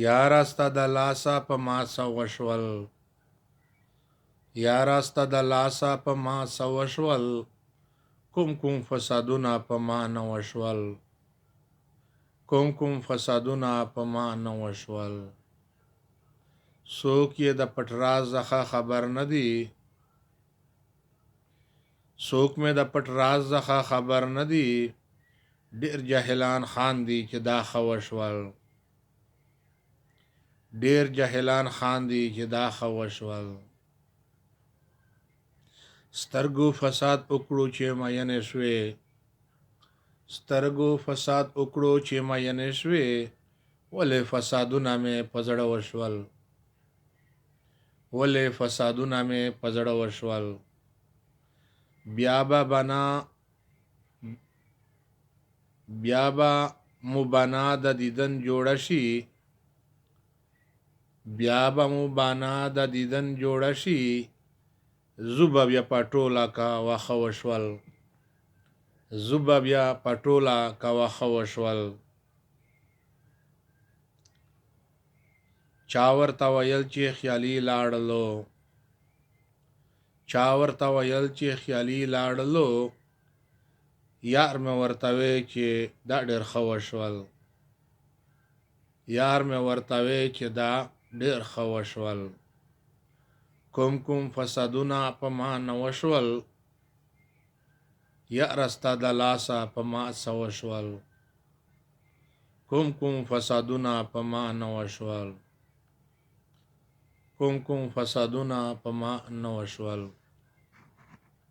یارسته د لاسه په ما څه وشول، یارسته د لاسه په ما څه وشول، کوم کوم فسادونه په ما نه وشول، کوم کوم فسادونه په ما نه وشول. څوک یې د پټ راز څخه خبر نه دي، څوک مې د پټ راز څخه خبر نه دي، ډېر جاهلان خاندي چې دا ښه وشول، ډېر جاهلان خاندي چې دا ښه وشول. سترګو فساد وکړو چې مینې شوې، سترګو فساد وکړو چې مینې شوې، ولې فسادونه مې په زړه وشول، ولې فسادونه مې په زړه وشول. بیا به مو بنا د دیدن جوړه شي، بیا به مو بنا د دیدن جوړه شي، زوبه بیا پټوله کا واخه وشول، زوبه بیا پټوله کا واخه وشول. چا ورته ویل چې خیالي لاړلو، چا ورته ویل چې خیالي لاړلو، یار مې ورته وی چې دا ډېر ښه وشول، یار مې ورته وی چې دا ډېر ښه وشول. کوم کوم فسادونه په ما نه وشول، یاره ستا د لاسه په ما څه وشول، کوم کوم فسادونه په ما نه وشول، کوم کوم فسادونه په ما نه وشول.